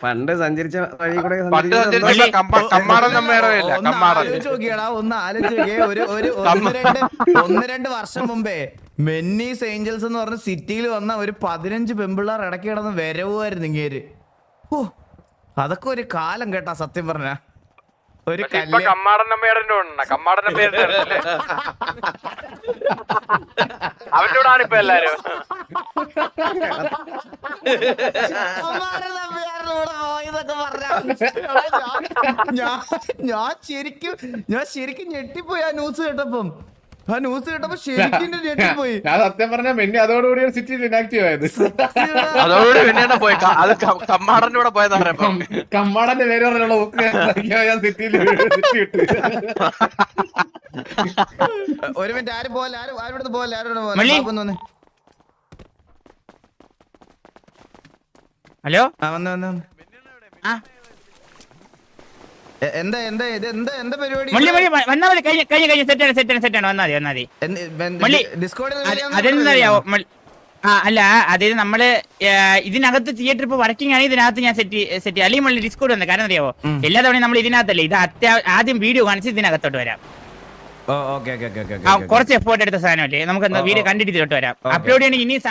പണ്ട് സഞ്ചരിച്ച വഴി കൂടെ ഒന്ന് ആലോചിച്ച് 1-2 വർഷം മുമ്പേ മെന്നീസ് ഏഞ്ചൽസ് എന്ന് പറഞ്ഞ സിറ്റിയിൽ വന്ന ഒരു 15 പെമ്പിള്ളാർ ഇടയ്ക്ക് കിടന്ന് വരവുമായിരുന്നു ഇങ്ങേര്. ഓ, അതൊക്കെ ഒരു കാലം കേട്ടാ സത്യം പറഞ്ഞ. ഒരു അവന്റെ കൂടാണ് ഇപ്പൊ എല്ലാരും. ഞാൻ ശരിക്കും ഞെട്ടിപ്പോയി ആ ന്യൂസ് കേട്ടപ്പം. ആ ന്യൂസ് കേട്ടപ്പോ ശരിക്കും ഞെട്ടിപ്പോയി. ഞാൻ സത്യം പറഞ്ഞ മെന്നി അതോടുകൂടിയാണ് സിറ്റിയിൽ ഇനാക്റ്റീവ് ആയത്. അതോടുകൂടി പിന്നെ പോയി അത് കമ്മാടന്റെ കൂടെ പോയതാ പറയാം. കമ്മാടന്റെ പേര് പറഞ്ഞുള്ള ബുക്ക് ഞാൻ സിറ്റിയിൽ ഇട്ട്. ഒരു മിനിറ്റ്, ആരും പോലെ ആരോട് പോലെ മള്ളി. ഹലോ വന്ന് ആ എന്താ എന്താ ഇത് എന്താ പരിപാടി? മള്ളി വന്നാ മതി. കഴിഞ്ഞ സെറ്റാണ് വന്നാ മതി. മള്ളി അതെന്തറിയാവോ അല്ല, അതായത് നമ്മള് ഇതിനകത്ത് തിയേറ്റർ ഇപ്പൊ വർക്കിംഗ് ആണ്. ഇതിനകത്ത് ഞാൻ സെറ്റ് അല്ലെങ്കിൽ മള്ളി ഡിസ്കോഡ് വന്നത്. കാരണം അറിയാവോ, എല്ലാ തവണയും നമ്മൾ ഇതിനകത്തല്ലേ, ഇത് ആദ്യം വീഡിയോ കാണിച്ച് ഇതിനകത്തോട്ട് വരാം. കുറച്ച് എഫോർട്ട് എടുത്ത സാധനമല്ലേ, നമുക്ക് വീഡിയോ കണ്ടിട്ട് ഇതിലോട്ട് വരാം. അപ്ലോഡ് ചെയ്യണമെങ്കിൽ ഇനി